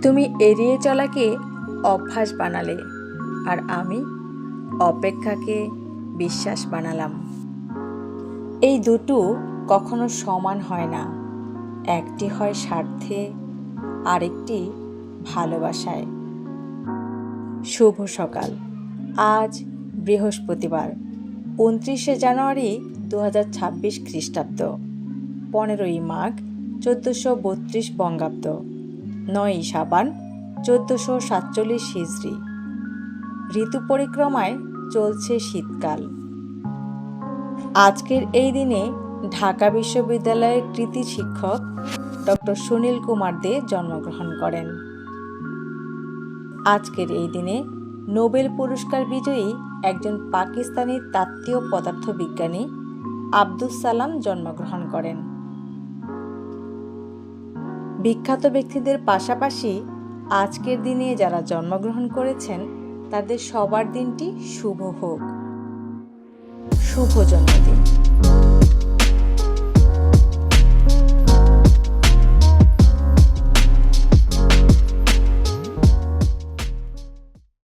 তুমি এড়িয়ে চলাকে অভ্যাস বানালে, আর আমি অপেক্ষাকে বিশ্বাস বানালাম। এই দুটো কখনো সমান হয় না। একটি হয় স্বার্থে, আরেকটি ভালোবাসায়। শুভ সকাল। আজ বৃহস্পতিবার, 29শে জানুয়ারি 2026 খ্রিস্টাব্দ, 15ই মাঘ 1432 বঙ্গাব্দ, 9ই সাবান 1447 হিজরি। ঋতু পরিক্রমায় চলছে শীতকাল। আজকের এই দিনে ঢাকা বিশ্ববিদ্যালয়ের কৃতি শিক্ষক ডক্টর সুনীল কুমার দে জন্মগ্রহণ করেন। আজকের এই দিনে নোবেল পুরস্কার বিজয়ী একজন পাকিস্তানি তাত্ত্বীয় পদার্থবিজ্ঞানী আব্দুস সালাম জন্মগ্রহণ করেন। বিখ্যাত ব্যক্তিদের পাশাপাশি আজকের দিনে যারা জন্মগ্রহণ করেছেন তাদের সবার দিনটি শুভ হোক। শুভ জন্মদিন।